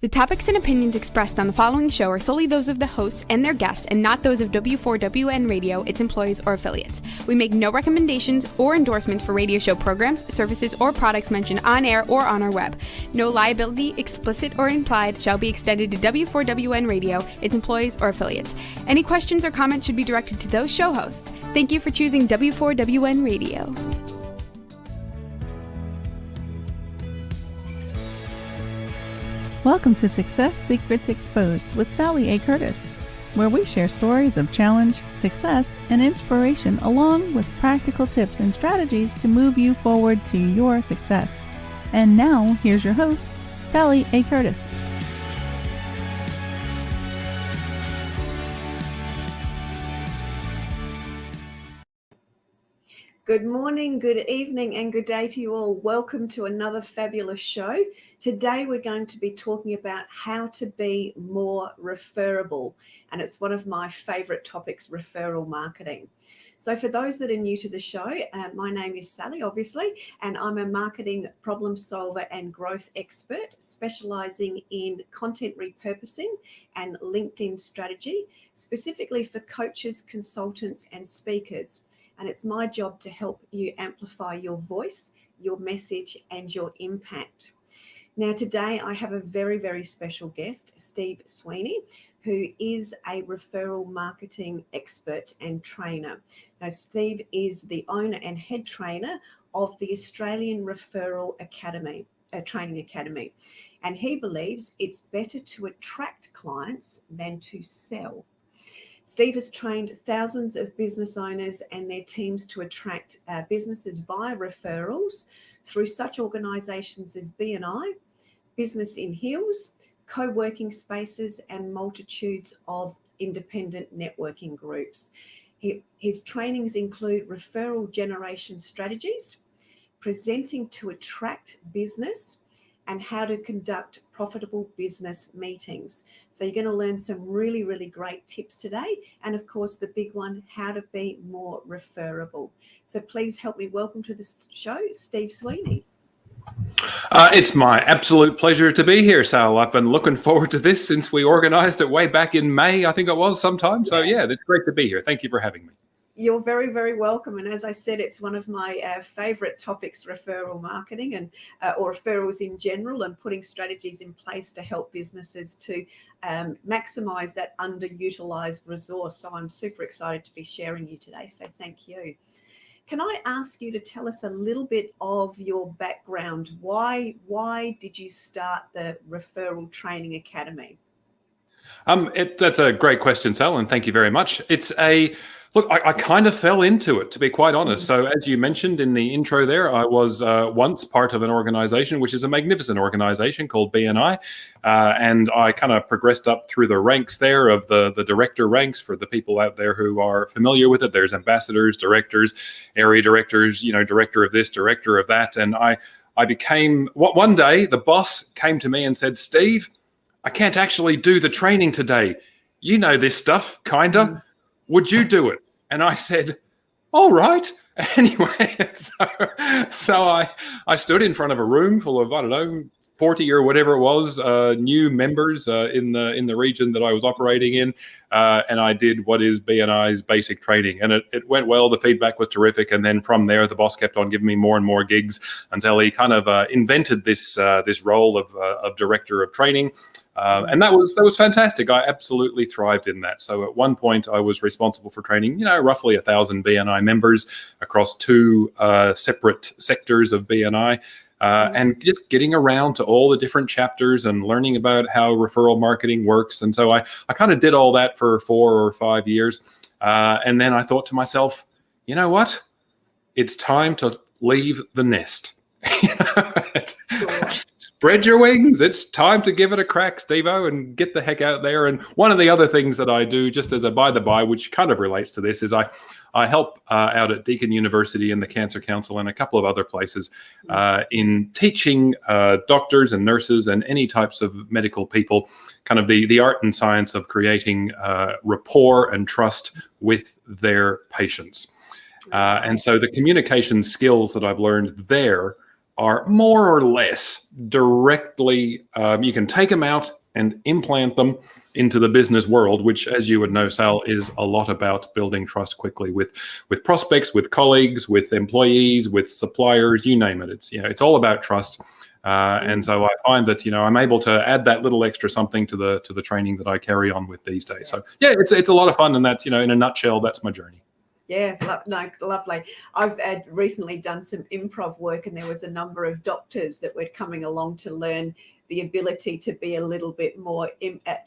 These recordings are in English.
The topics and opinions expressed on the following show are solely those of the hosts and their guests and not those of W4WN Radio, its employees, or affiliates. We make no recommendations or endorsements for radio show programs, services, or products mentioned on air or on our web. No liability, explicit or implied, shall be extended to W4WN Radio, its employees, or affiliates. Any questions or comments should be directed to those show hosts. Thank you for choosing W4WN Radio. Welcome to Success Secrets Exposed with Sally A. Curtis, where we share stories of challenge, success, and inspiration along with practical tips and strategies to move you forward to your success. And now, here's your host, Sally A. Curtis. Good morning, good evening, and good day to you all. Welcome to another fabulous show. Today we're going to be talking about how to be more referrable, and it's one of my favorite topics, referral marketing. So for those that are new to the show, my name is Sally, obviously, and I'm a marketing problem solver and growth expert specializing in content repurposing and LinkedIn strategy, specifically for coaches, consultants, and speakers. And it's my job to help you amplify your voice, your message, and your impact. Now, today I have a very, very special guest, Steve Sweeney, who is a referral marketing expert and trainer. Now, Steve is the owner and head trainer of the Australian Referral Training Academy, and he believes it's better to attract clients than to sell. Steve has trained thousands of business owners and their teams to attract businesses via referrals through such organisations as BNI, Business in Heels, co-working spaces, and multitudes of independent networking groups. His trainings include referral generation strategies, presenting to attract business, and how to conduct profitable business meetings. So you're going to learn some really, really great tips today. And of course, the big one, how to be more referrable. So please help me welcome to the show, Steve Sweeney. It's my absolute pleasure to be here, Sal. I've been looking forward to this since we organized it way back in May, I think it was sometime. So yeah, it's great to be here. Thank you for having me. You're very, very welcome. And as I said, it's one of my favorite topics, referral marketing and or referrals in general, and putting strategies in place to help businesses to maximize that underutilized resource. So I'm super excited to be sharing you today. So thank you. Can I ask you to tell us a little bit of your background? Why did you start the Referral Training Academy? That's a great question, Sal, and thank you very much. Look, I kind of fell into it, to be quite honest. So as you mentioned in the intro there, I was once part of an organization, which is a magnificent organization called BNI. And I kind of progressed up through the ranks there of the director ranks. For the people out there who are familiar with it, there's ambassadors, directors, area directors, director of this, director of that. And I became, one day the boss came to me and said, "Steve, I can't actually do the training today. You know this stuff, kinda. Would you do it?" And I said, "All right." Anyway, so I stood in front of a room full of, 40 or whatever it was, new members in the region that I was operating in, and I did what is BNI's basic training, and it went well. The feedback was terrific, and then from there, the boss kept on giving me more and more gigs until he kind of invented this role of director of training. And that was fantastic. I absolutely thrived in that. So at one point, I was responsible for training, roughly 1,000 BNI members across two separate sectors of BNI, and just getting around to all the different chapters and learning about how referral marketing works. And so I kind of did all that for 4 or 5 years. And then I thought to myself, you know what? It's time to leave the nest. Spread your wings. It's time to give it a crack, Steve-O, and get the heck out there. And one of the other things that I do, just as a by the by, which kind of relates to this, is I help out at Deakin University and the Cancer Council and a couple of other places in teaching doctors and nurses and any types of medical people kind of the art and science of creating rapport and trust with their patients. And so the communication skills that I've learned there are more or less directly, you can take them out and implant them into the business world, which, as you would know, Sal, is a lot about building trust quickly with prospects, with colleagues, with employees, with suppliers, you name it. It's all about trust. And so I find that, I'm able to add that little extra something to the training that I carry on with these days. So yeah, it's a lot of fun, and that's, in a nutshell, that's my journey. Yeah, lovely. I've recently done some improv work, and there was a number of doctors that were coming along to learn the ability to be a little bit more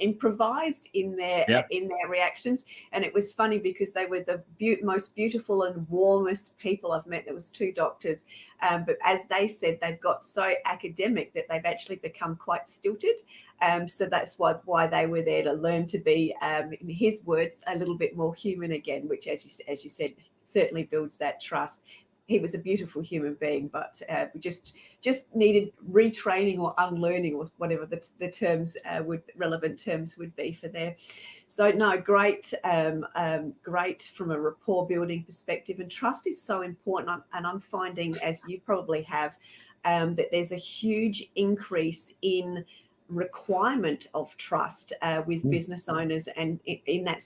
improvised in their reactions. And it was funny because they were the most beautiful and warmest people I've met. There was 2 doctors, but as they said, they've got so academic that they've actually become quite stilted. So that's why they were there, to learn to be, in his words, a little bit more human again, which, as you said, certainly builds that trust. He was a beautiful human being, but we just needed retraining or unlearning, or whatever the terms relevant terms would be for there. So no, great from a rapport building perspective, and trust is so important. And I'm finding, as you probably have, that there's a huge increase in requirement of trust with business owners, and in that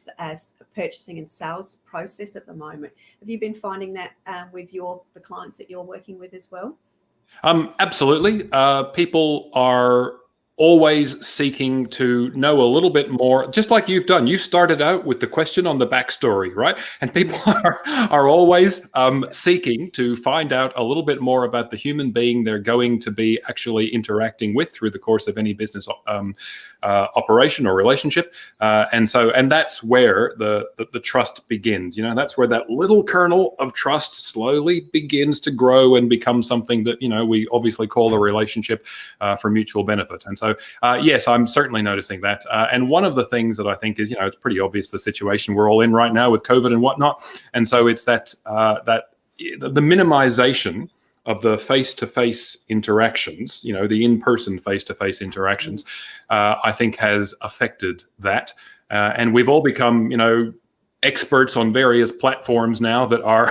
purchasing and sales process at the moment. Have you been finding that with the clients that you're working with as well? Absolutely. People are always seeking to know a little bit more, just like you've done. You started out with the question on the backstory, right? And people are always seeking to find out a little bit more about the human being they're going to be actually interacting with through the course of any business operation or relationship. And that's where the trust begins. That's where that little kernel of trust slowly begins to grow and become something that, we obviously call a relationship for mutual benefit. And so, yes, I'm certainly noticing that. And one of the things that I think is, it's pretty obvious, the situation we're all in right now with COVID and whatnot. And so it's that the minimization of the face-to-face interactions, the in-person face-to-face interactions, I think has affected that. And we've all become, experts on various platforms now that are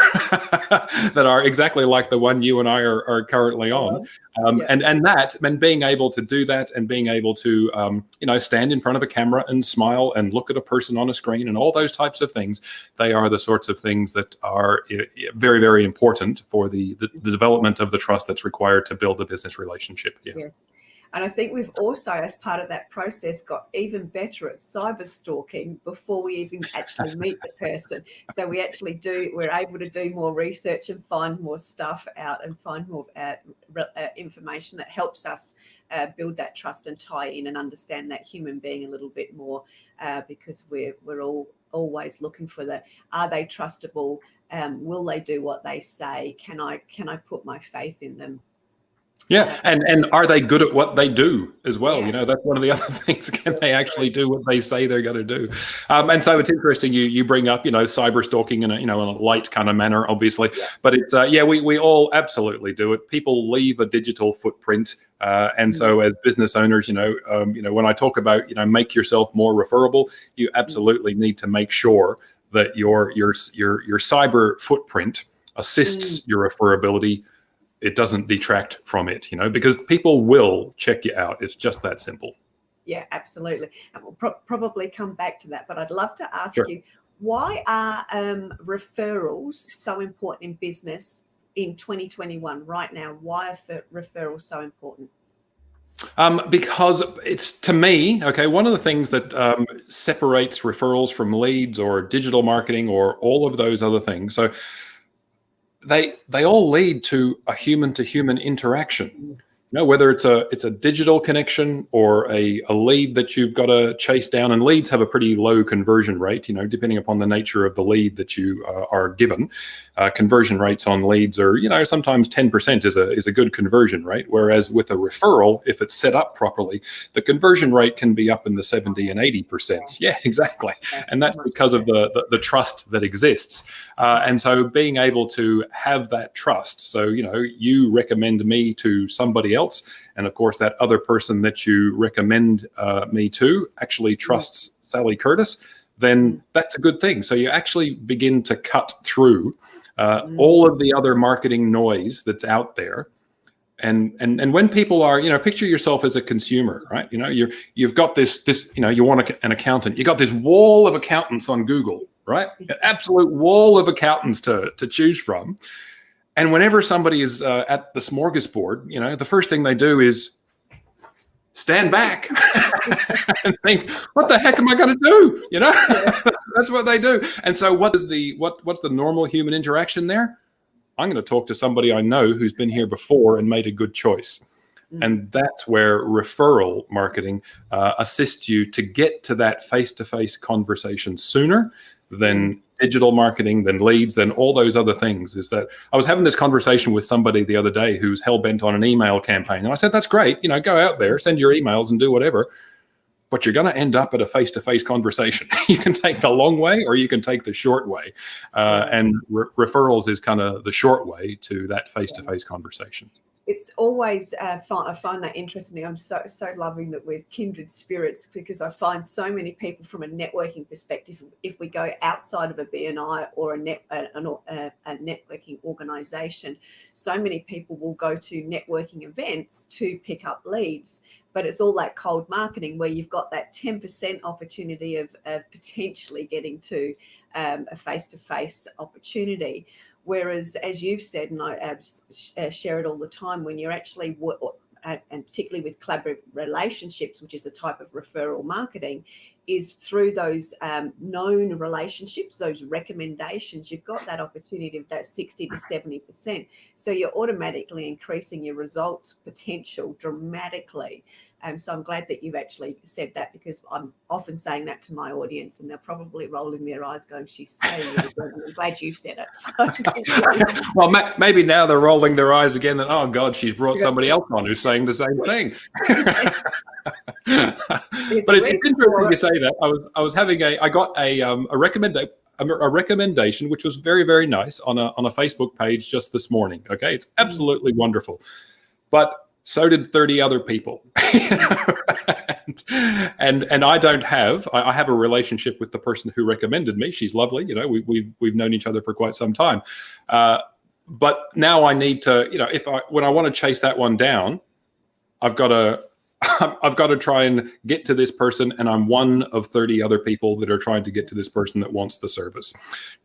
that are exactly like the one you and I are currently on. And being able to do that, and being able to stand in front of a camera and smile and look at a person on a screen and all those types of things, they are the sorts of things that are very, very important for the development of the trust that's required to build a business relationship. Yes. And I think we've also, as part of that process, got even better at cyber stalking before we even actually meet the person. So we're able to do more research and find more stuff out, and find more information that helps us build that trust and tie in and understand that human being a little bit more, because we're all always looking for are they trustable? Will they do what they say? Can I put my faith in them? Yeah, and are they good at what they do as well? That's one of the other things. Can they actually do what they say they're going to do? And so it's interesting you bring up, cyber stalking in a light kind of manner, obviously. But it's we all absolutely do it. People leave a digital footprint, and so as business owners, when I talk about make yourself more referable, you absolutely need to make sure that your cyber footprint assists your referability. It doesn't detract from it, because people will check you out. It's just that simple. Yeah, absolutely. And we'll probably come back to that. But I'd love to ask you, why are referrals so important in business in 2021 right now? Why are referrals so important? Because it's, to me, one of the things that separates referrals from leads or digital marketing or all of those other things. So they all lead to a human-to-human interaction. Whether it's a digital connection or a lead that you've got to chase down, and leads have a pretty low conversion rate, depending upon the nature of the lead that you are given. Conversion rates on leads are, sometimes 10% is a good conversion rate. Whereas with a referral, if it's set up properly, the conversion rate can be up in the 70 and 80%. Yeah, exactly. And that's because of the trust that exists. And so being able to have that trust, so, you recommend me to somebody else, and of course that other person that you recommend me to actually trusts Sally Curtis, then that's a good thing. So you actually begin to cut through all of the other marketing noise that's out there, And when people are, picture yourself as a consumer, right? You've got this, you want an accountant. You got this wall of accountants on Google, right? An absolute wall of accountants to choose from. And whenever somebody is at the smorgasbord, the first thing they do is stand back and think, what the heck am I going to do? That's what they do. And so what's the normal human interaction there? I'm going to talk to somebody I know who's been here before and made a good choice. And that's where referral marketing assists you to get to that face-to-face conversation sooner than digital marketing, than leads, than all those other things. Is that I was having this conversation with somebody the other day who's hell-bent on an email campaign. And I said, that's great. Go out there, send your emails and do whatever. But you're going to end up at a face-to-face conversation. You can take the long way or you can take the short way. And referrals is kind of the short way to that face-to-face conversation. It's always, I find that interesting. I'm so loving that we're kindred spirits, because I find so many people from a networking perspective, if we go outside of a BNI or a networking organization, so many people will go to networking events to pick up leads. But it's all that cold marketing where you've got that 10% opportunity of potentially getting to a face-to-face opportunity. Whereas, as you've said, and I share it all the time, when you're actually, and particularly with collaborative relationships, which is a type of referral marketing, is through those known relationships, those recommendations, you've got that opportunity of that 60 to 70%. So you're automatically increasing your results potential dramatically. So I'm glad that you've actually said that, because I'm often saying that to my audience and they're probably rolling their eyes going, she's saying it again. I'm glad you've said it. Well, maybe now they're rolling their eyes again that, oh God, she's brought somebody else on who's saying the same thing. But it's interesting you say that. I got a recommendation, which was very, very nice on a Facebook page just this morning. Okay. It's absolutely wonderful. But so did 30 other people. and I have a relationship with the person who recommended me. She's lovely. We've known each other for quite some time. But now I need to, when I want to chase that one down, I've got to try and get to this person, and I'm one of 30 other people that are trying to get to this person that wants the service.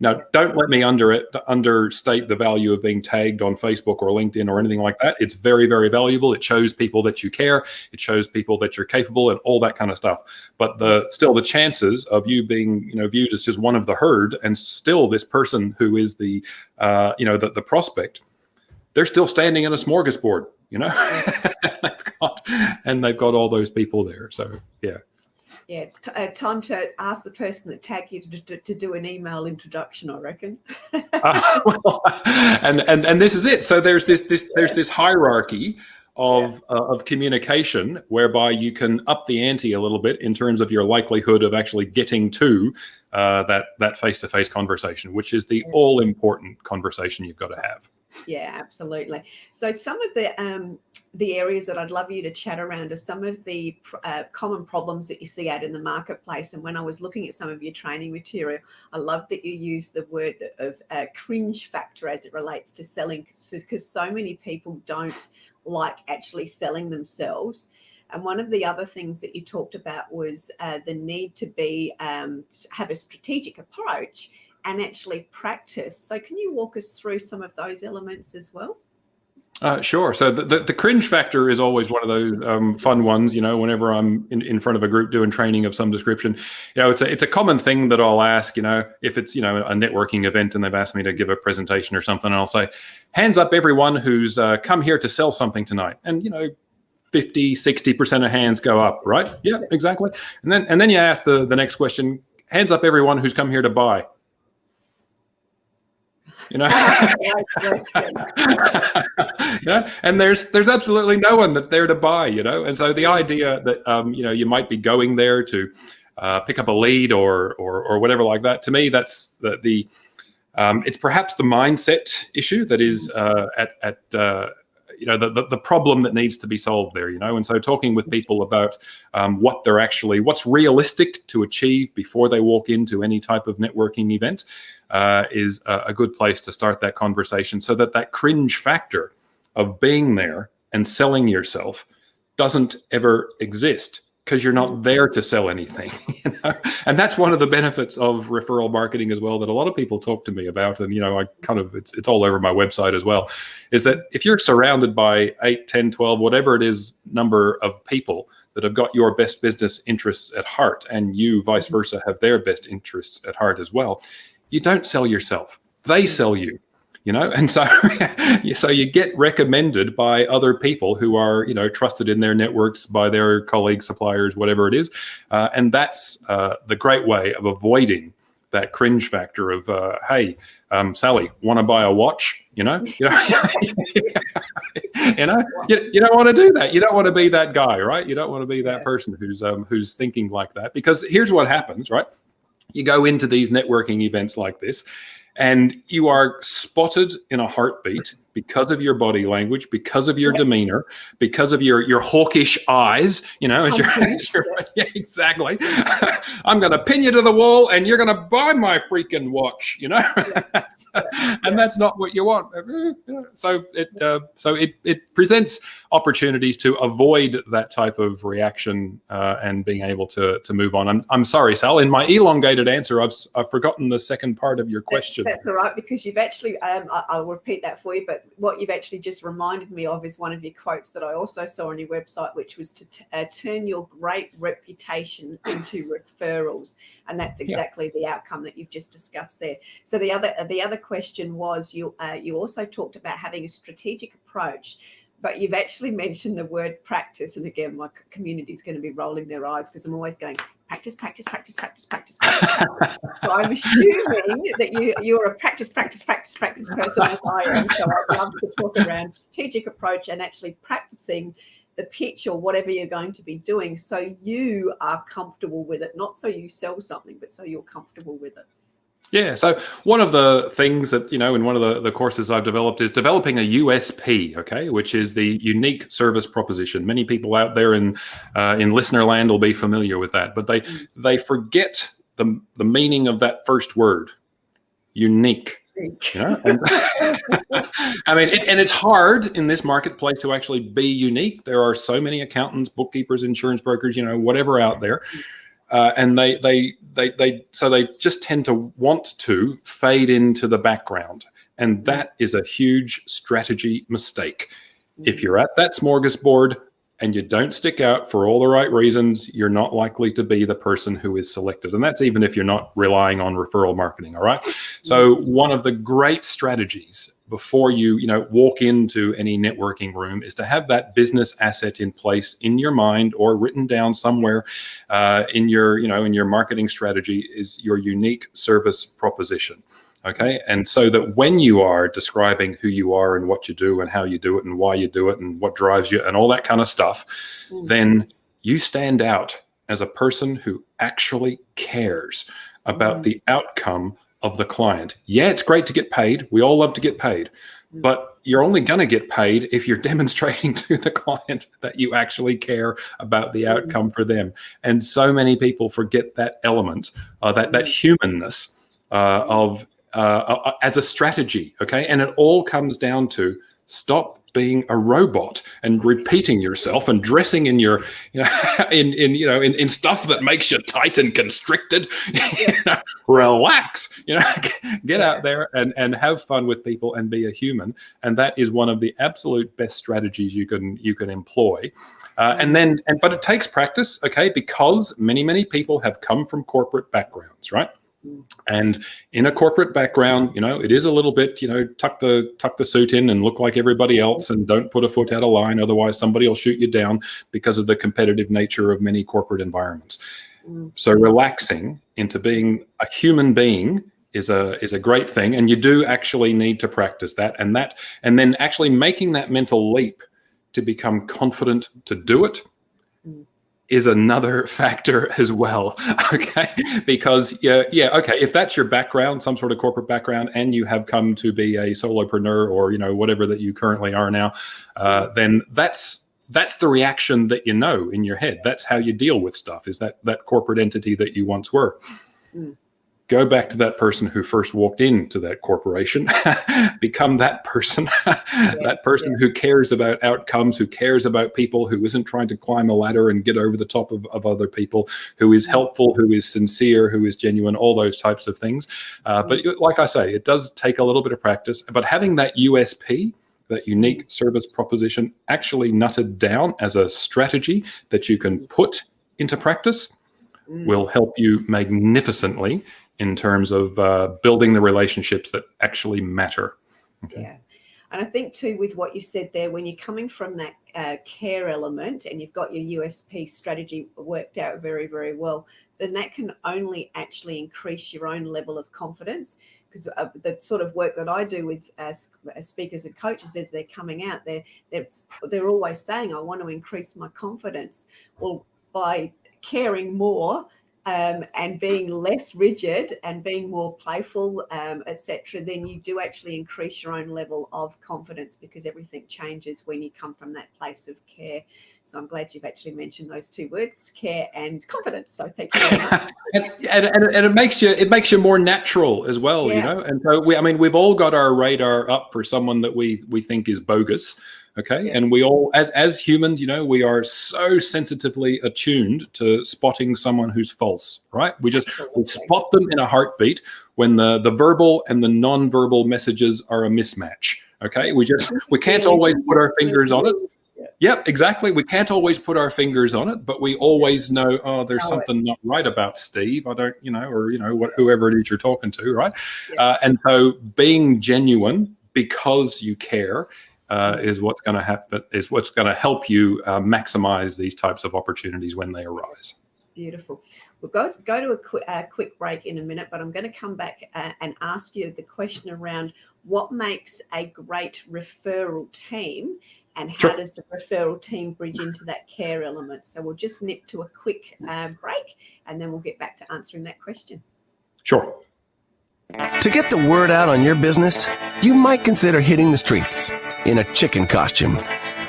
Now, don't let me understate the value of being tagged on Facebook or LinkedIn or anything like that. It's very, very valuable. It shows people that you care. It shows people that you're capable and all that kind of stuff. But still the chances of you being, viewed as just one of the herd, and still this person who is the prospect, they're still standing in a smorgasbord, and they've got all those people there. So, yeah. Yeah, it's time to ask the person that tagged you to do an email introduction, I reckon. And this is it. So there's this hierarchy of communication whereby you can up the ante a little bit in terms of your likelihood of actually getting to that face-to-face conversation, which is the all-important conversation you've got to have. Yeah, absolutely. So some of the areas that I'd love you to chat around are some of the common problems that you see out in the marketplace. And when I was looking at some of your training material, I love that you use the word of cringe factor as it relates to selling, because so many people don't like actually selling themselves. And one of the other things that you talked about was the need to have a strategic approach and actually practice. So can you walk us through some of those elements as well? Sure. So the cringe factor is always one of those fun ones, whenever I'm in front of a group doing training of some description. It's a common thing that I'll ask, if it's, a networking event and they've asked me to give a presentation or something, and I'll say, hands up everyone who's come here to sell something tonight. And, 50-60% of hands go up, right? Yeah, exactly. And then you ask the next question, hands up everyone who's come here to buy. And there's absolutely no one that's there to buy, and so the idea that you might be going there to pick up a lead or whatever like that, to me that's the it's perhaps the mindset issue that is the problem that needs to be solved there, and so talking with people about what's realistic to achieve before they walk into any type of networking event is a good place to start that conversation, so that cringe factor of being there and selling yourself doesn't ever exist, because you're not there to sell anything, And that's one of the benefits of referral marketing as well, that a lot of people talk to me about. And, I kind of, it's all over my website as well, is that if you're surrounded by 8, 10, 12, whatever it is, number of people that have got your best business interests at heart, and you vice versa have their best interests at heart as well, you don't sell yourself. They sell you. And so you get recommended by other people who are, trusted in their networks by their colleagues, suppliers, whatever it is. And that's the great way of avoiding that cringe factor of, hey, Sally, want to buy a watch? You don't want to do that. You don't want to be that guy, right? You don't want to be that person who's thinking like that, because here's what happens, right? You go into these networking events like this, and you are spotted in a heartbeat because of your body language, because of your demeanor, because of your hawkish eyes, yeah, exactly. I'm going to pin you to the wall and you're going to buy my freaking watch, and that's not what you want. So it presents opportunities to avoid that type of reaction and being able to move on. I'm sorry, Sal, in my elongated answer, I've forgotten the second part of your question. That's all right, because you've actually, I'll repeat that for you, but what you've actually just reminded me of is one of your quotes that I also saw on your website, which was to turn your great reputation into referrals. And that's exactly the outcome that you've just discussed there. So the other question was, you also talked about having a strategic approach, but you've actually mentioned the word practice. And again, my community is going to be rolling their eyes, because I'm always going, practice. So I'm assuming that you're a practice person, as I am. So I'd love to talk around strategic approach and actually practicing the pitch or whatever you're going to be doing, so you are comfortable with it, not so you sell something, but so you're comfortable with it. Yeah. So one of the things that, in one of the courses I've developed is developing a USP, okay, which is the unique service proposition. Many people out there in listener land will be familiar with that, but they forget the meaning of that first word, unique. And it's hard in this marketplace to actually be unique. There are so many accountants, bookkeepers, insurance brokers, whatever out there. And they just tend to want to fade into the background. And that is a huge strategy mistake. If you're at that smorgasbord and you don't stick out for all the right reasons, you're not likely to be the person who is selected. And that's even if you're not relying on referral marketing, all right? So one of the great strategies before you walk into any networking room is to have that business asset in place in your mind or written down somewhere in your marketing strategy, is your unique service proposition. Okay. And so that when you are describing who you are and what you do and how you do it and why you do it and what drives you and all that kind of stuff, then you stand out as a person who actually cares about the outcome of the client. Yeah, it's great to get paid. We all love to get paid, but you're only going to get paid if you're demonstrating to the client that you actually care about the outcome for them. And so many people forget that element, that humanness as a strategy, okay? And it all comes down to stop being a robot and repeating yourself and dressing in your, in stuff that makes you tight and constricted. Relax, get out there and have fun with people and be a human. And that is one of the absolute best strategies you can employ. But it takes practice, okay? Because many people have come from corporate backgrounds, right? And in a corporate background, it is a little bit, tuck the suit in and look like everybody else and don't put a foot out of line. Otherwise, somebody will shoot you down because of the competitive nature of many corporate environments. So relaxing into being a human being is a great thing. And you do actually need to practice that. And then actually making that mental leap to become confident to do it is another factor as well, okay? Because, okay, if that's your background, some sort of corporate background, and you have come to be a solopreneur or, whatever that you currently are now, then that's the reaction that in your head. That's how you deal with stuff, is that corporate entity that you once were. go back to that person who first walked into that corporation, become that person, that person who cares about outcomes, who cares about people, who isn't trying to climb a ladder and get over the top of other people, who is helpful, who is sincere, who is genuine, all those types of things. But like I say, it does take a little bit of practice, but having that USP, that unique service proposition, actually nutted down as a strategy that you can put into practice will help you magnificently in terms of building the relationships that actually matter. Okay. Yeah. And I think too, with what you said there, when you're coming from that care element and you've got your USP strategy worked out very, very well, then that can only actually increase your own level of confidence. Because the sort of work that I do with speakers and coaches as they're coming out, they're always saying, I want to increase my confidence. Well, by caring more and being less rigid and being more playful, etc., then you do actually increase your own level of confidence, because everything changes when you come from that place of care. So I'm glad you've actually mentioned those two words, care and confidence. So thank you very much. and it makes you more natural as well, you know. And so we've all got our radar up for someone that we think is bogus. Okay. And we all, as humans, you know, we are so sensitively attuned to spotting someone who's false, right? We spot them in a heartbeat when the verbal and the non-verbal messages are a mismatch. Okay. We can't always put our fingers on it. Yep, exactly. We can't always put our fingers on it, but we always know, oh, there's something not right about Steve. I don't, whoever it is you're talking to, right? And so being genuine because you care is what's going to happen, is what's going to help you maximize these types of opportunities when they arise. Beautiful. We'll go to a quick break in a minute, but I'm going to come back and ask you the question around what makes a great referral team, and how does the referral team bridge into that care element? So we'll just nip to a quick break, and then we'll get back to answering that question. Sure. To get the word out on your business, you might consider hitting the streets in a chicken costume.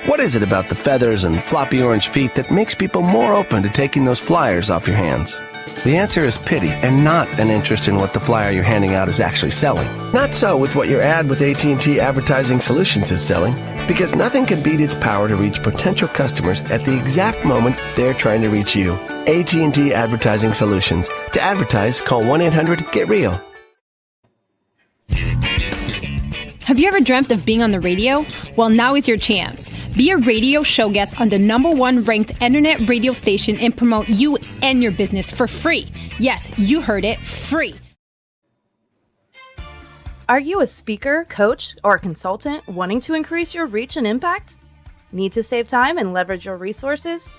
What is it about the feathers and floppy orange feet that makes people more open to taking those flyers off your hands? The answer is pity, and not an interest in what the flyer you're handing out is actually selling. Not so with what your ad with AT&T Advertising Solutions is selling, because nothing can beat its power to reach potential customers at the exact moment they're trying to reach you. AT&T Advertising Solutions. To advertise, call 1-800-GET-REAL. Have you ever dreamt of being on the radio? Well, now is your chance. Be a radio show guest on the #1 ranked internet radio station and promote you and your business for free. Yes, you heard it, free. Are you a speaker, coach, or consultant wanting to increase your reach and impact? Need to save time and leverage your resources?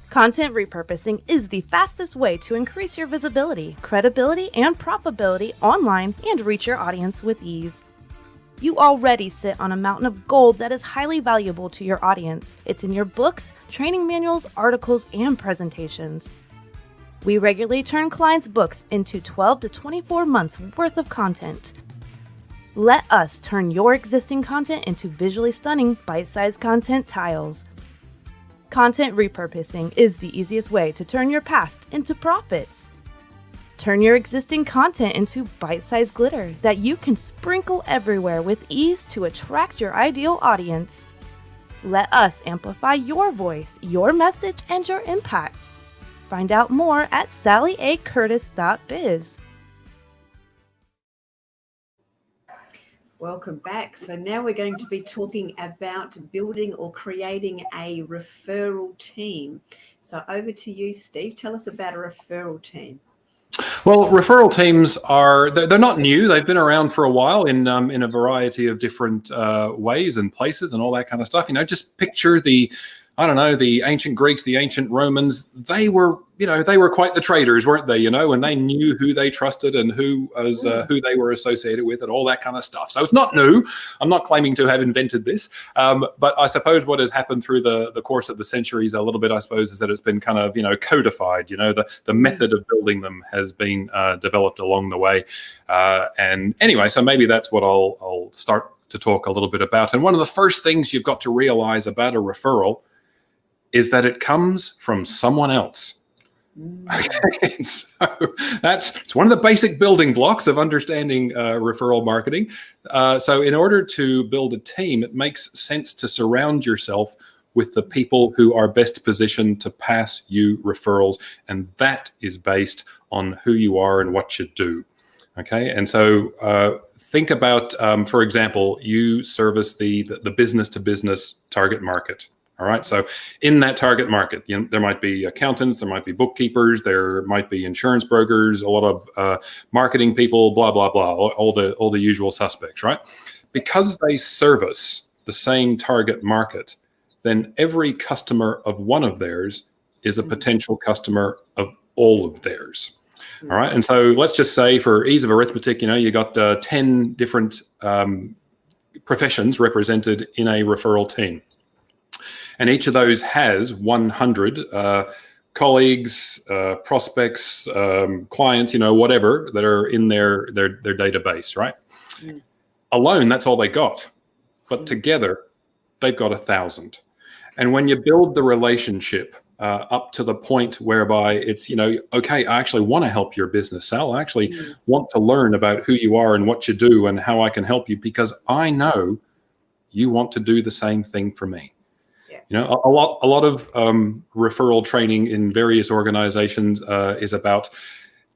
Content repurposing is the fastest way to increase your visibility, credibility, and profitability online and reach your audience with ease. You already sit on a mountain of gold that is highly valuable to your audience. It's in your books, training manuals, articles, and presentations. We regularly turn clients' books into 12 to 24 months worth of content. Let us turn your existing content into visually stunning, bite-sized content tiles. Content repurposing is the easiest way to turn your past into profits. Turn your existing content into bite-sized glitter that you can sprinkle everywhere with ease to attract your ideal audience. Let us amplify your voice, your message, and your impact. Find out more at sallyacurtis.biz. Welcome back. So now we're going to be talking about building or creating a referral team. So over to you, Steve. Tell us about a referral team. Well, referral teams they're not new. They've been around for a while in a variety of different ways and places and all that kind of stuff. Just picture the ancient Greeks, the ancient Romans. They were quite the traders, weren't they? And they knew who they trusted and who they were associated with and all that kind of stuff. So it's not new. I'm not claiming to have invented this, but I suppose what has happened through the course of the centuries a little bit, I suppose, is that it's been kind of codified. The method of building them has been developed along the way. And anyway, so maybe that's what I'll start to talk a little bit about. And one of the first things you've got to realize about a referral is that it comes from someone else. Okay, so it's one of the basic building blocks of understanding referral marketing. So in order to build a team, it makes sense to surround yourself with the people who are best positioned to pass you referrals. And that is based on who you are and what you do. Okay, and so think about, for example, you service the business-to-business target market. All right, so in that target market, there might be accountants, there might be bookkeepers, there might be insurance brokers, a lot of marketing people, blah blah blah, all the usual suspects, right? Because they service the same target market, then every customer of one of theirs is a potential customer of all of theirs. All right, and so let's just say, for ease of arithmetic, you got 10 different professions represented in a referral team. And each of those has 100 colleagues, prospects, clients, whatever, that are in their database, right? Alone, that's all they got. But together, they've got 1,000. And when you build the relationship up to the point whereby it's, okay, I actually want to help your business, Sal. I actually want to learn about who you are and what you do and how I can help you, because I know you want to do the same thing for me. A lot of referral training in various organizations is about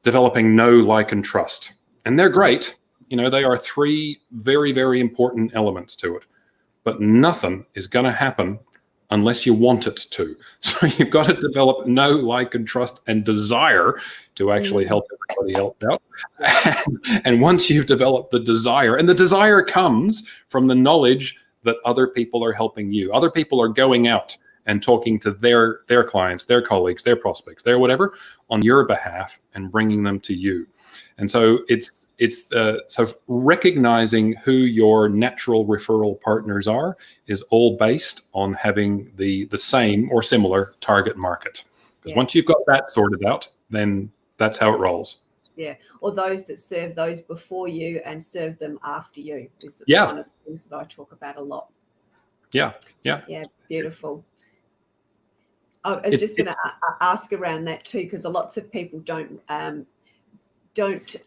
developing know, like, and trust. And they're great. They are 3 very, very important elements to it. But nothing is going to happen unless you want it to. So you've got to develop know, like, and trust and desire to actually help everybody else out. And once you've developed the desire, and the desire comes from the knowledge that other people are helping you. Other people are going out and talking to their clients, their colleagues, their prospects, their whatever, on your behalf and bringing them to you. And so it's so recognizing who your natural referral partners are is all based on having the same or similar target market. Because once you've got that sorted out, then that's how it rolls. Yeah, or those that serve those before you and serve them after you is one of the things that I talk about a lot. Yeah, beautiful. I was just going to ask around that too, because lots of people don't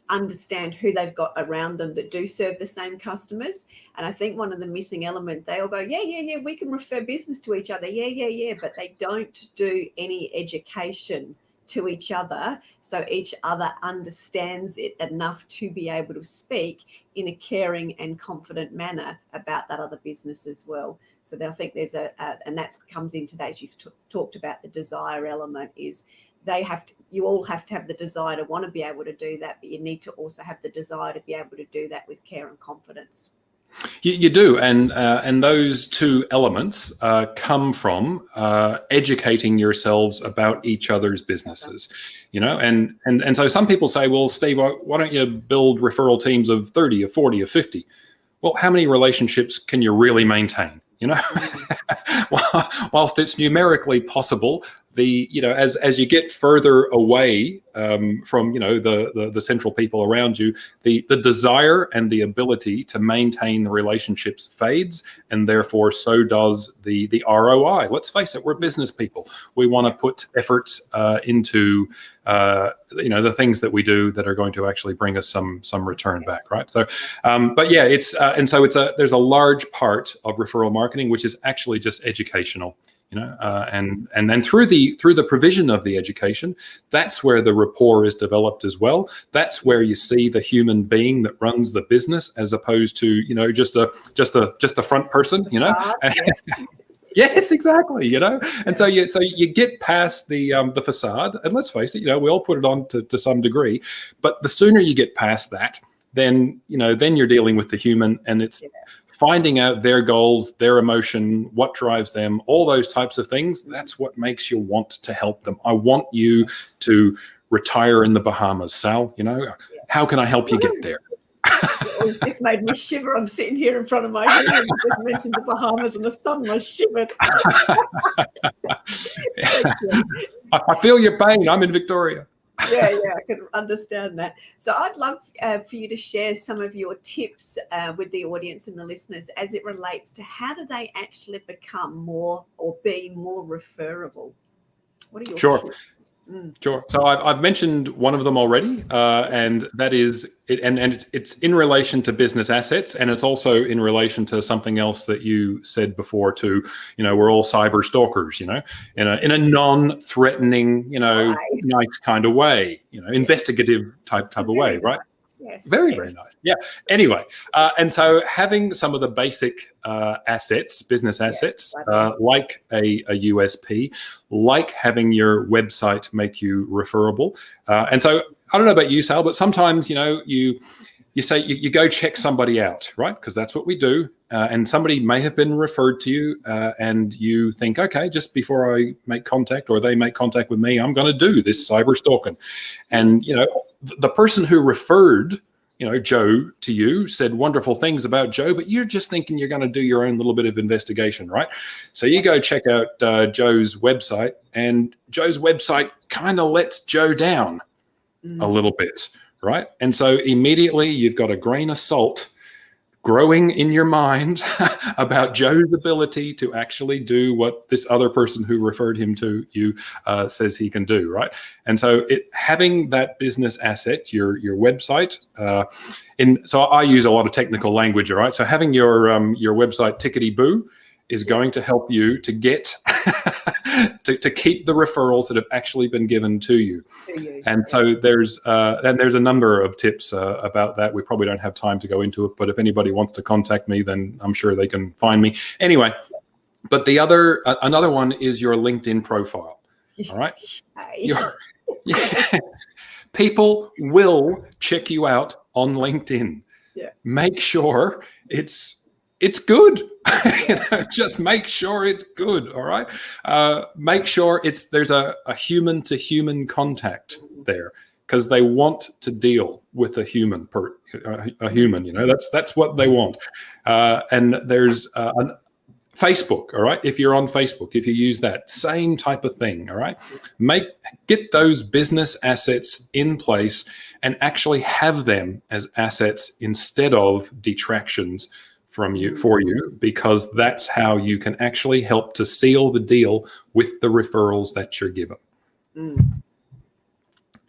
understand who they've got around them that do serve the same customers. And I think one of the missing elements, they all go, yeah, we can refer business to each other. Yeah. But they don't do any education to each other, so each other understands it enough to be able to speak in a caring and confident manner about that other business as well. So I think there's and that comes in today, as you've talked about the desire element, is you all have to have the desire to want to be able to do that, but you need to also have the desire to be able to do that with care and confidence. You do, and those 2 elements come from educating yourselves about each other's businesses, and so some people say, well, Steve, why don't you build referral teams of 30 or 40 or 50? Well, how many relationships can you really maintain? Whilst it's numerically possible, as you get further away from the central people around you, the desire and the ability to maintain the relationships fades, and therefore so does the ROI. Let's face it, we're business people. We want to put efforts into the things that we do that are going to actually bring us some return back, right? So, but yeah, there's a large part of referral marketing which is actually just educational. And then through the provision of the education, that's where the rapport is developed as well. That's where you see the human being that runs the business, as opposed to just the front person. Yes, exactly. And so you get past the facade, and let's face it, we all put it on to some degree. But the sooner you get past that, then you're dealing with the human, and it's finding out their goals, their emotion, what drives them, all those types of things. That's what makes you want to help them. I want you to retire in the Bahamas, Sal. How can I help you get there? It just made me shiver. I'm sitting here in front of my room and just mentioned the Bahamas and the sun, I shivered. I feel your pain. I'm in Victoria. Yeah, I can understand that. So I'd love for you to share some of your tips with the audience and the listeners as it relates to how do they actually become more or be more referable. What are your tips? Sure. So I've mentioned one of them already, and that is it. And it's in relation to business assets, and it's also in relation to something else that you said before. Too, we're all cyber stalkers. In a non-threatening, nice kind of way. Investigative type of way, right? Yes. Very nice. Yeah. Anyway, and so having some of the basic assets, business assets, like a USP, like having your website make you referable. And so I don't know about you, Sal, but sometimes, you say you go check somebody out, right? Because that's what we do. And somebody may have been referred to you and you think, okay, just before I make contact or they make contact with me, I'm going to do this cyber stalking. And, the person who referred, Joe to you said wonderful things about Joe, but you're just thinking you're going to do your own little bit of investigation, right? So you go check out Joe's website, and Joe's website kind of lets Joe down a little bit, right? And so immediately you've got a grain of salt growing in your mind about Joe's ability to actually do what this other person who referred him to you says he can do, right? And so having that business asset, your website, so I use a lot of technical language, all right? So having your website tickety-boo is going to help you to get to keep the referrals that have actually been given to you. And so there's a number of tips about that. We probably don't have time to go into it, but if anybody wants to contact me, then I'm sure they can find me. Anyway, but another one is your LinkedIn profile. All right. Yes. People will check you out on LinkedIn. Yeah. Make sure it's good. Just make sure it's good. All right. Make sure there's a human to human contact there, because they want to deal with a human. That's what they want. And there's Facebook. All right. If you're on Facebook, if you use that same type of thing. All right. Get those business assets in place and actually have them as assets instead of detractions for you, because that's how you can actually help to seal the deal with the referrals that you're given. And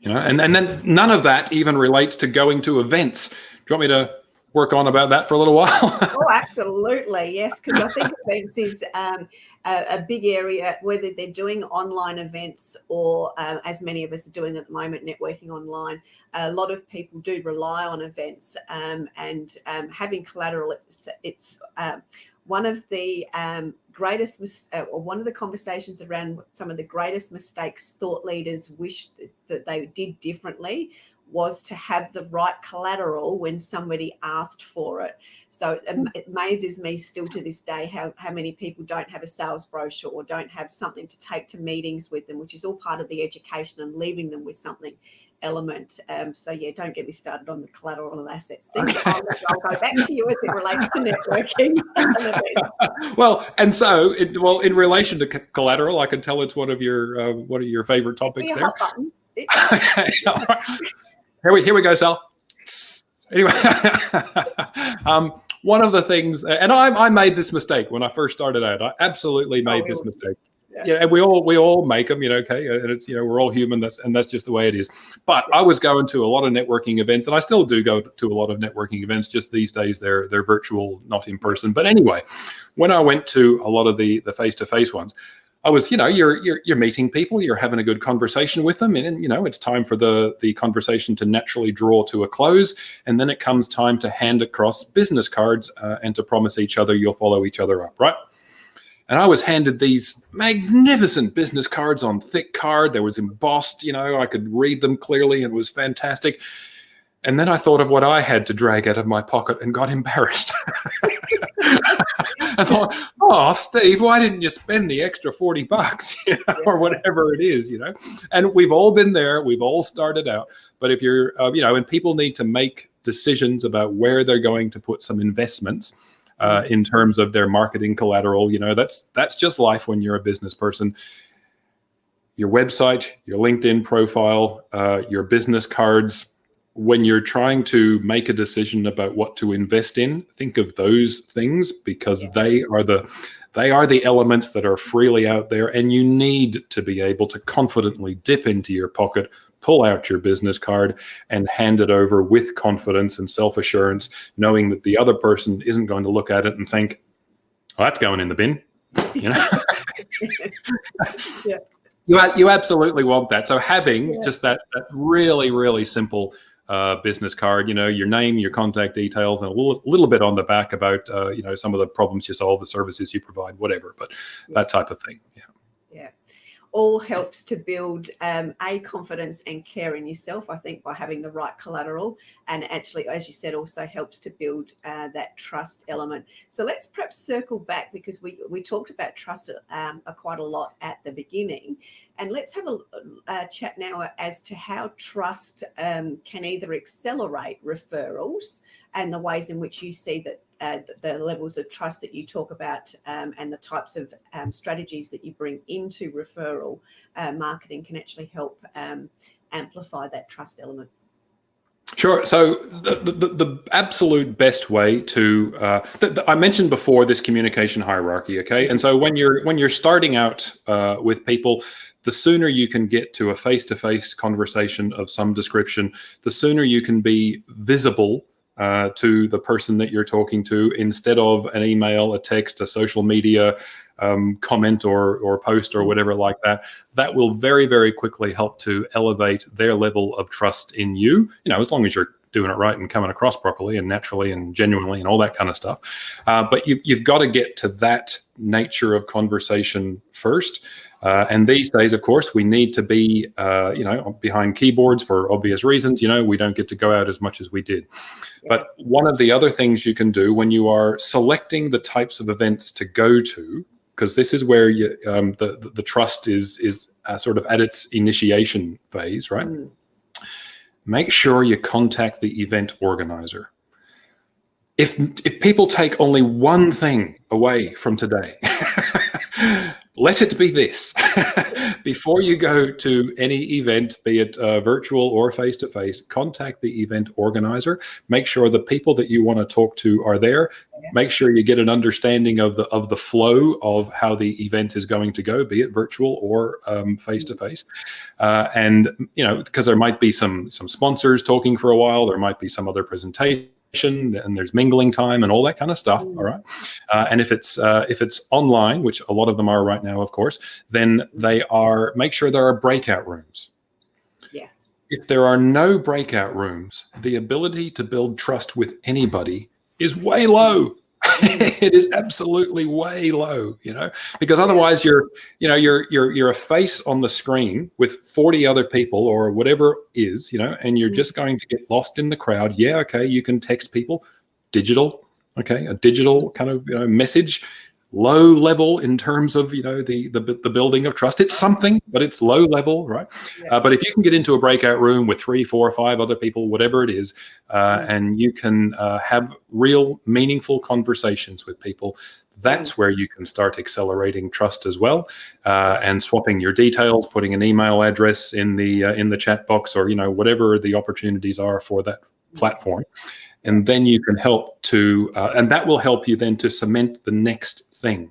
then none of that even relates to going to events. Do you want me to work on about that for a little while? Oh, absolutely. Yes, because I think events is a big area, whether they're doing online events or as many of us are doing at the moment, networking online. A lot of people do rely on events and having collateral. It's one of the greatest, or one of the conversations around some of the greatest mistakes thought leaders wish that they did differently was to have the right collateral when somebody asked for it. So it amazes me still to this day how many people don't have a sales brochure or don't have something to take to meetings with them, which is all part of the education and leaving them with something element. So yeah, don't get me started on the collateral and assets thing. Okay. I'll go back to you as it relates to networking. In relation to collateral, I can tell it's one of your favorite topics there. Okay. All right. Here we go, Sal. Anyway, one of the things, and I made this mistake when I first started out. I absolutely made this mistake. Yeah, and we all make them, okay, and it's we're all human. That's just the way it is. But I was going to a lot of networking events, and I still do go to a lot of networking events. Just these days, they're virtual, not in person. But anyway, when I went to a lot of the face-to-face ones, I was, you're meeting people, you're having a good conversation with them, and it's time for the conversation to naturally draw to a close, and then it comes time to hand across business cards and to promise each other you'll follow each other up, right? And I was handed these magnificent business cards on thick card. They was embossed, I could read them clearly, and it was fantastic. And then I thought of what I had to drag out of my pocket and got embarrassed. I thought, oh, Steve, why didn't you spend the extra $40 or whatever it is, And we've all been there. We've all started out. But if you're, and people need to make decisions about where they're going to put some investments in terms of their marketing collateral, that's just life when you're a business person. Your website, your LinkedIn profile, your business cards, when you're trying to make a decision about what to invest in, think of those things, because they are the elements that are freely out there, and you need to be able to confidently dip into your pocket, pull out your business card, and hand it over with confidence and self-assurance, knowing that the other person isn't going to look at it and think, "Oh, that's going in the bin." You know. You absolutely want that. So having just that really, really simple business card, you know, your name, your contact details, and a little bit on the back about, you know, some of the problems you solve, the services you provide, whatever, but that type of thing. Yeah. All helps to build confidence and care in yourself, I think, by having the right collateral. And actually, as you said, also helps to build that trust element. So let's perhaps circle back, because we talked about trust quite a lot at the beginning. And let's have a chat now as to how trust can either accelerate referrals and the ways in which you see that the levels of trust that you talk about and the types of strategies that you bring into referral marketing can actually help amplify that trust element. Sure. So the absolute best way to I mentioned before this communication hierarchy. Okay, and so when you're starting out with people, the sooner you can get to a face-to-face conversation of some description, the sooner you can be visible to the person that you're talking to, instead of an email, a text, a social media comment or post or whatever like that. That will very, very quickly help to elevate their level of trust in you, you know, as long as you're doing it right and coming across properly and naturally and genuinely and all that kind of stuff. But you've got to get to that nature of conversation first. And these days, of course, we need to be, you know, behind keyboards for obvious reasons. You know, we don't get to go out as much as we did. But one of the other things you can do when you are selecting the types of events to go to, because this is where you, the trust is sort of at its initiation phase, right? Make sure you contact the event organizer. If people take only one thing away from today, let it be this. Before you go to any event, be it virtual or face-to-face, contact the event organizer. Make sure the people that you want to talk to are there. Make sure you get an understanding of the flow of how the event is going to go, be it virtual or face-to-face. And, you know, because there might be some sponsors talking for a while, there might be some other presentation, and there's mingling time and all that kind of stuff. All right. And if it's online, which a lot of them are right now, of course, then make sure there are breakout rooms. Yeah. If there are no breakout rooms, the ability to build trust with anybody is way low. It is absolutely way low, you know, because otherwise you're a face on the screen with 40 other people or whatever is, you know, and you're just going to get lost in the crowd. Yeah, okay, you can text people, digital, okay, a digital kind of, you know, message, low level in terms of, you know, the building of trust. It's something, but it's low level, right? But if you can get into a breakout room with 3, 4, 5 other people, whatever it is, and you can have real meaningful conversations with people, that's where you can start accelerating trust as well, and swapping your details, putting an email address in the chat box, or, you know, whatever the opportunities are for that platform. And then you can help to, and that will help you then to cement the next thing.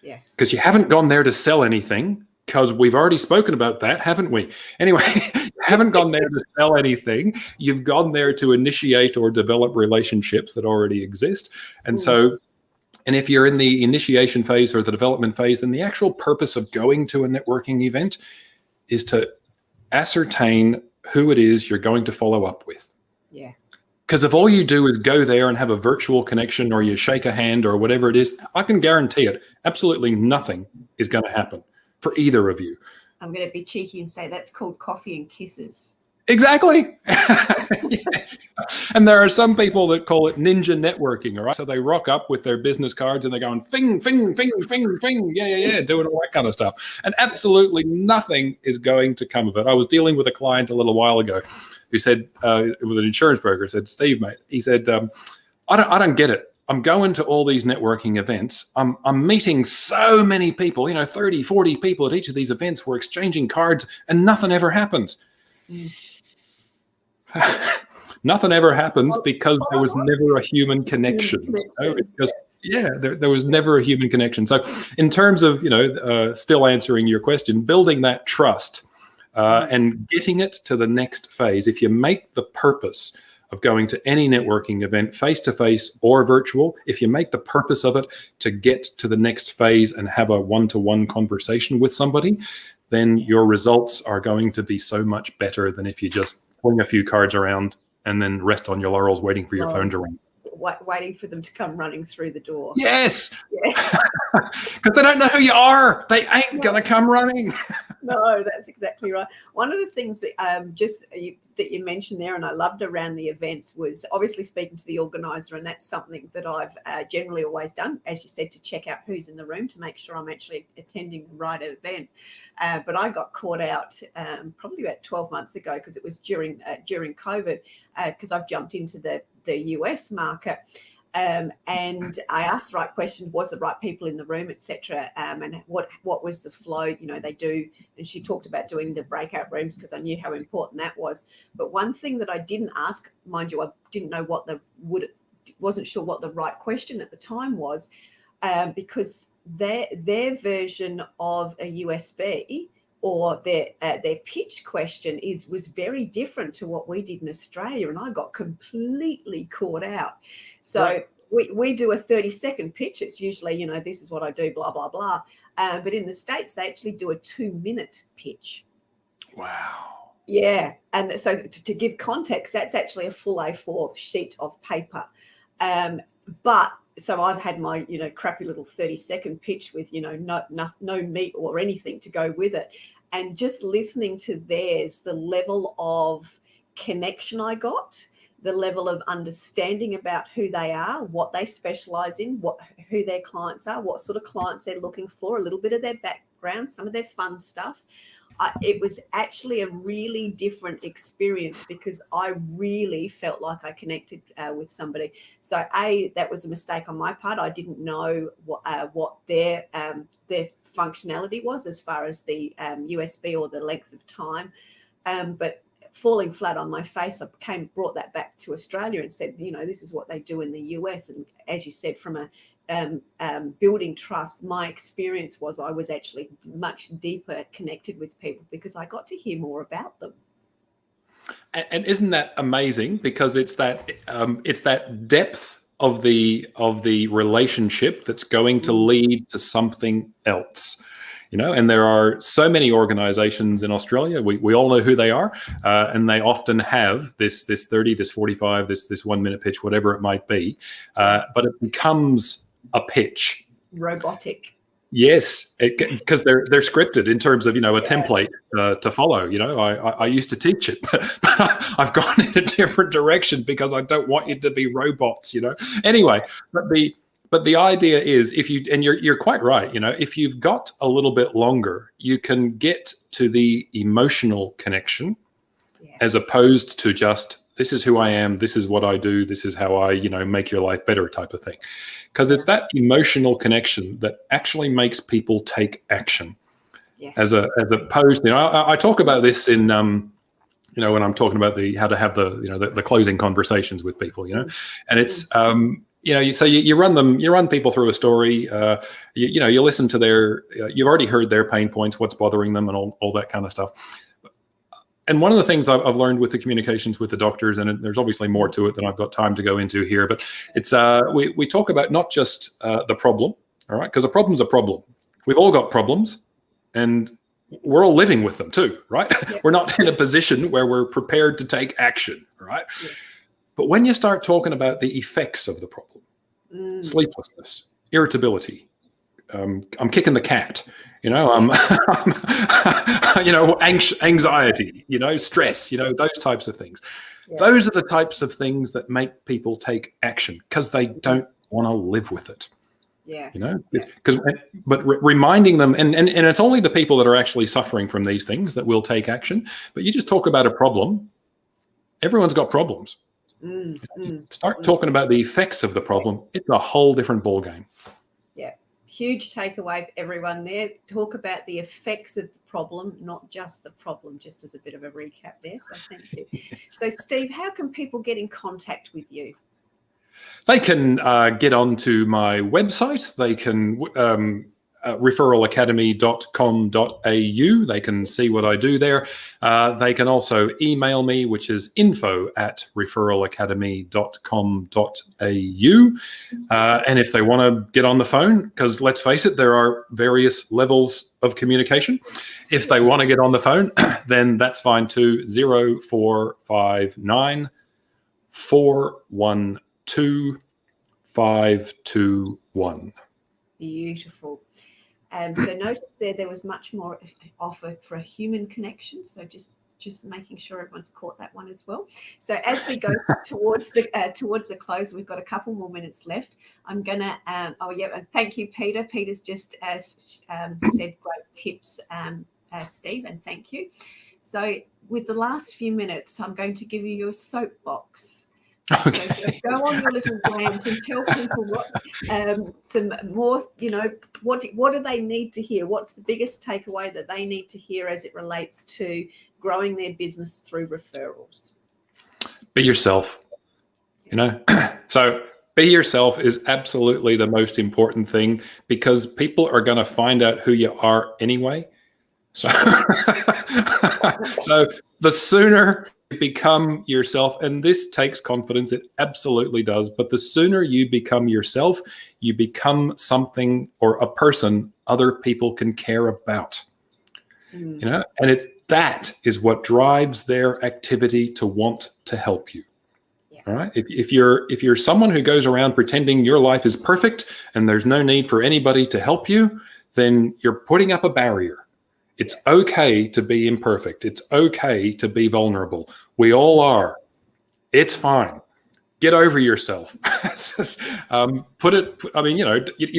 Yes. Because you haven't gone there to sell anything, because we've already spoken about that, haven't we? Anyway, you haven't gone there to sell anything. You've gone there to initiate or develop relationships that already exist. And so, and if you're in the initiation phase or the development phase, then the actual purpose of going to a networking event is to ascertain who it is you're going to follow up with. Yeah. Because if all you do is go there and have a virtual connection, or you shake a hand or whatever it is, I can guarantee it, absolutely nothing is going to happen for either of you. I'm going to be cheeky and say that's called coffee and kisses. Exactly. Yes. And there are some people that call it ninja networking, all right? So they rock up with their business cards and they're going fing, fing, fing, fing, fing, yeah, doing all that kind of stuff. And absolutely nothing is going to come of it. I was dealing with a client a little while ago who said, it was an insurance broker, said, Steve, mate, he said, I don't get it. I'm going to all these networking events. I'm meeting so many people, you know, 30, 40 people at each of these events. We're exchanging cards and nothing ever happens. Nothing ever happens because there was never a human connection. It's just, there was never a human connection. So in terms of, still answering your question, building that trust and getting it to the next phase, if you make the purpose of going to any networking event, face-to-face or virtual, if you make the purpose of it to get to the next phase and have a one-to-one conversation with somebody, then your results are going to be so much better than if you just fling a few cards around and then rest on your laurels waiting for your phone to ring. Waiting for them to come running through the door. Yes. Because they don't know who you are. They ain't going to come running. No, that's exactly right. One of the things that that you mentioned there, and I loved around the events, was obviously speaking to the organizer, and that's something that I've generally always done, as you said, to check out who's in the room to make sure I'm actually attending the right event. But I got caught out probably about 12 months ago, because it was during COVID, because I've jumped into the US market. And I asked the right question, was the right people in the room, etc. And what was the flow, they do. And she talked about doing the breakout rooms, because I knew how important that was. But one thing that I didn't ask, mind you, I didn't know wasn't sure what the right question at the time was, because their version of a USB or their pitch question was very different to what we did in Australia, and I got completely caught out. So right. we do a 30-second pitch. It's usually, this is what I do, blah, blah, blah. But in the States, they actually do a 2-minute pitch. Wow. Yeah. And so to give context, that's actually a full A4 sheet of paper. But so I've had my, crappy little 30-second pitch with, no meat or anything to go with it. And just listening to theirs, the level of connection I got, the level of understanding about who they are, what they specialize in, who their clients are, what sort of clients they're looking for, a little bit of their background, some of their fun stuff. It was actually a really different experience, because I really felt like I connected with somebody. So that was a mistake on my part. I didn't know what their functionality was as far as the USB or the length of time. But falling flat on my face, I brought that back to Australia and said, this is what they do in the US. And as you said, from a building trust, my experience was I was actually much deeper connected with people, because I got to hear more about them. And isn't that amazing? Because it's that depth of the relationship that's going to lead to something else. And there are so many organizations in Australia. We all know who they are, and they often have this 30, this 45, this 1-minute pitch, whatever it might be. But it becomes a pitch. Robotic. Yes, because they're scripted in terms of, a template to follow. I used to teach it, but I've gone in a different direction because I don't want you to be robots, Anyway, but the idea is, you're quite right, if you've got a little bit longer, you can get to the emotional connection as opposed to just, this is who I am, this is what I do, this is how I, make your life better type of thing. Because it's that emotional connection that actually makes people take action. Yes. As opposed, I talk about this in, when I'm talking about how to have the closing conversations with people, and it's, so you run people through a story, you listen to you've already heard their pain points, what's bothering them, and all that kind of stuff. And one of the things I've learned with the communications with the doctors, and there's obviously more to it than I've got time to go into here, but it's we talk about not just the problem, all right? Because a problem's a problem. We've all got problems, and we're all living with them too, right? Yeah. We're not in a position where we're prepared to take action, right? Yeah. But when you start talking about the effects of the problem, sleeplessness, irritability, I'm kicking the cat, anxiety, stress, those types of things. Yeah. Those are the types of things that make people take action, because they don't want to live with it. Yeah. But reminding them, and it's only the people that are actually suffering from these things that will take action. But you just talk about a problem. Everyone's got problems. Mm-hmm. Start talking about the effects of the problem. It's a whole different ballgame. Yeah, huge takeaway for everyone there. Talk about the effects of the problem, not just the problem, just as a bit of a recap there. So thank you. So Steve, how can people get in contact with you? They can get onto my website. They can referralacademy.com.au. They can see what I do there. They can also email me, which is info@referralacademy.com.au. And if they want to get on the phone, because let's face it, there are various levels of communication. If they want to get on the phone, then that's fine too. 0459 412 521. Beautiful. So notice there was much more offer for a human connection. So just making sure everyone's caught that one as well. So as we go towards the close, we've got a couple more minutes left. I'm gonna and thank you, Peter. Peter's just said great tips, Steve, and thank you. So with the last few minutes, I'm going to give you your soapbox. Okay. So go on your little rant and tell people what some more, what do they need to hear? What's the biggest takeaway that they need to hear as it relates to growing their business through referrals? Be yourself, So be yourself is absolutely the most important thing, because people are going to find out who you are anyway. So, so the sooner you become yourself, and this takes confidence, it absolutely does, but the sooner you become yourself, you become something or a person other people can care about. And that is what drives their activity to want to help you. All right. If you're someone who goes around pretending your life is perfect and there's no need for anybody to help you, then you're putting up a barrier. It's okay to be imperfect. It's okay to be vulnerable. We all are. It's fine. Get over yourself. You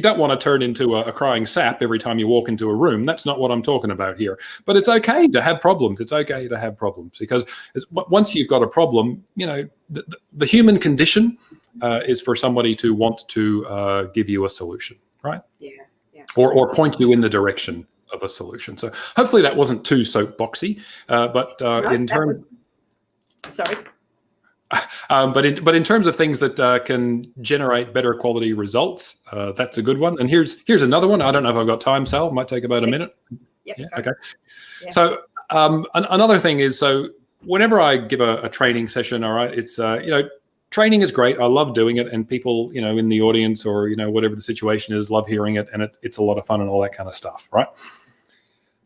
don't want to turn into a crying sap every time you walk into a room. That's not what I'm talking about here. But it's okay to have problems. It's okay to have problems, because once you've got a problem, the human condition is for somebody to want to give you a solution, right? Yeah. Or point you in the direction of a solution. So hopefully that wasn't too soapboxy, but in terms of things that can generate better quality results, that's a good one. And here's another one. I don't know if I've got time, Sal. Might take about a minute. Yep. Yeah. Okay. Yeah. So another thing is, so whenever I give a training session, all right, it's training is great. I love doing it, and people, in the audience or whatever the situation is, love hearing it, and it's a lot of fun and all that kind of stuff, right?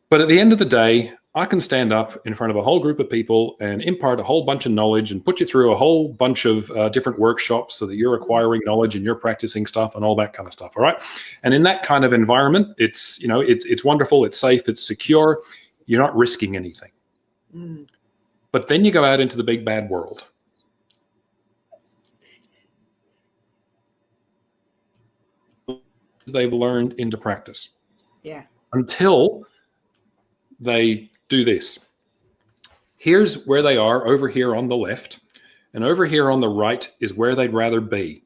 But at the end of the day, I can stand up in front of a whole group of people and impart a whole bunch of knowledge and put you through a whole bunch of different workshops so that you're acquiring knowledge and you're practicing stuff and all that kind of stuff, all right? And in that kind of environment, it's wonderful, it's safe, it's secure, you're not risking anything. But then you go out into the big bad world. They've learned into practice. Yeah. Until they do this. Here's where they are over here on the left, and over here on the right is where they'd rather be.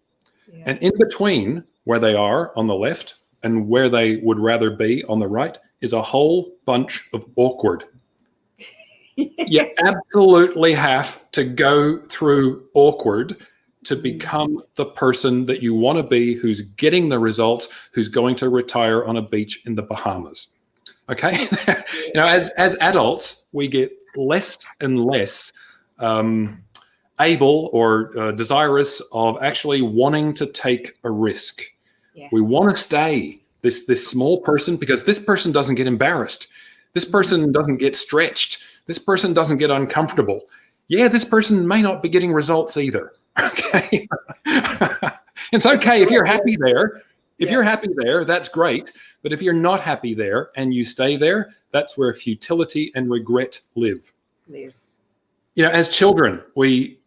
Yeah. And in between where they are on the left and where they would rather be on the right is a whole bunch of awkward. Yes. You absolutely have to go through awkward to become the person that you want to be, who's getting the results, who's going to retire on a beach in the Bahamas. Okay. As adults, we get less and less able or desirous of actually wanting to take a risk. Yeah. We want to stay this small person, because this person doesn't get embarrassed. This person doesn't get stretched. This person doesn't get uncomfortable. Yeah, this person may not be getting results either. Okay. It's okay if you're happy there. If you're happy there, that's great. But if you're not happy there and you stay there, that's where futility and regret live. As children, we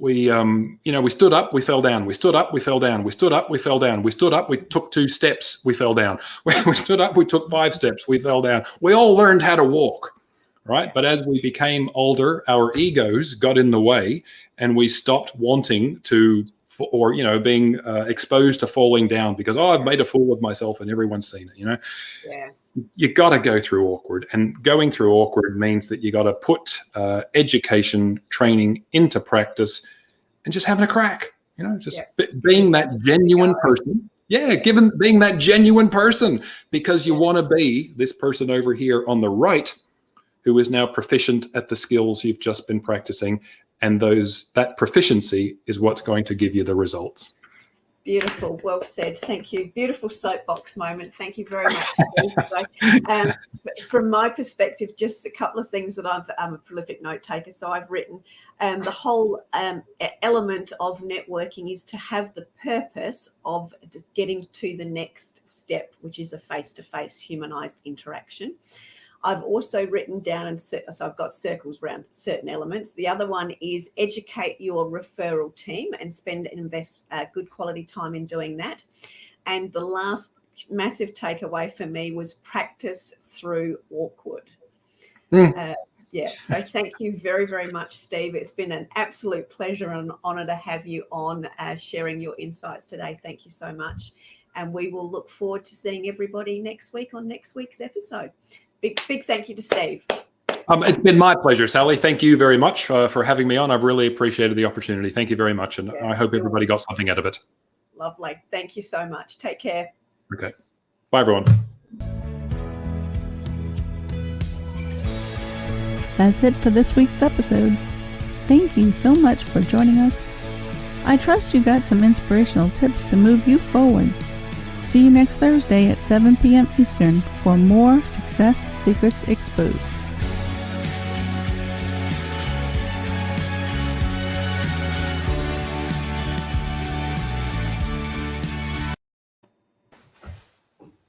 stood up, we fell down. We stood up, we fell down. We stood up, we fell down. We stood up, we took 2 steps, we fell down. We stood up, we took 5 steps, we fell down. We all learned how to walk, right? But as we became older, our egos got in the way, and we stopped wanting to or being exposed to falling down because I've made a fool of myself and everyone's seen it. Yeah. You got to go through awkward, and going through awkward means that you got to put education training into practice and just having a crack. Being that genuine person. Yeah, being that genuine person, because you want to be this person over here on the right who is now proficient at the skills you've just been practicing, and that proficiency is what's going to give you the results. Beautiful. Well said. Thank you. Beautiful soapbox moment. Thank you very much, Steve. From my perspective, just a couple of things that I'm a prolific note taker. So I've written the whole element of networking is to have the purpose of getting to the next step, which is a face-to-face humanized interaction. I've also written down, so I've got circles around certain elements. The other one is educate your referral team and invest good quality time in doing that. And the last massive takeaway for me was practice through awkward. So thank you very, very much, Steve. It's been an absolute pleasure and an honor to have you on sharing your insights today. Thank you so much. And we will look forward to seeing everybody next week on next week's episode. Big thank you to Steve. It's been my pleasure, Sally. Thank you very much for having me on. I've really appreciated the opportunity. Thank you very much. And I hope everybody got something out of it. Lovely. Thank you so much. Take care. Okay. Bye, everyone. That's it for this week's episode. Thank you so much for joining us. I trust you got some inspirational tips to move you forward. See you next Thursday at 7 p.m. Eastern for more Success Secrets Exposed.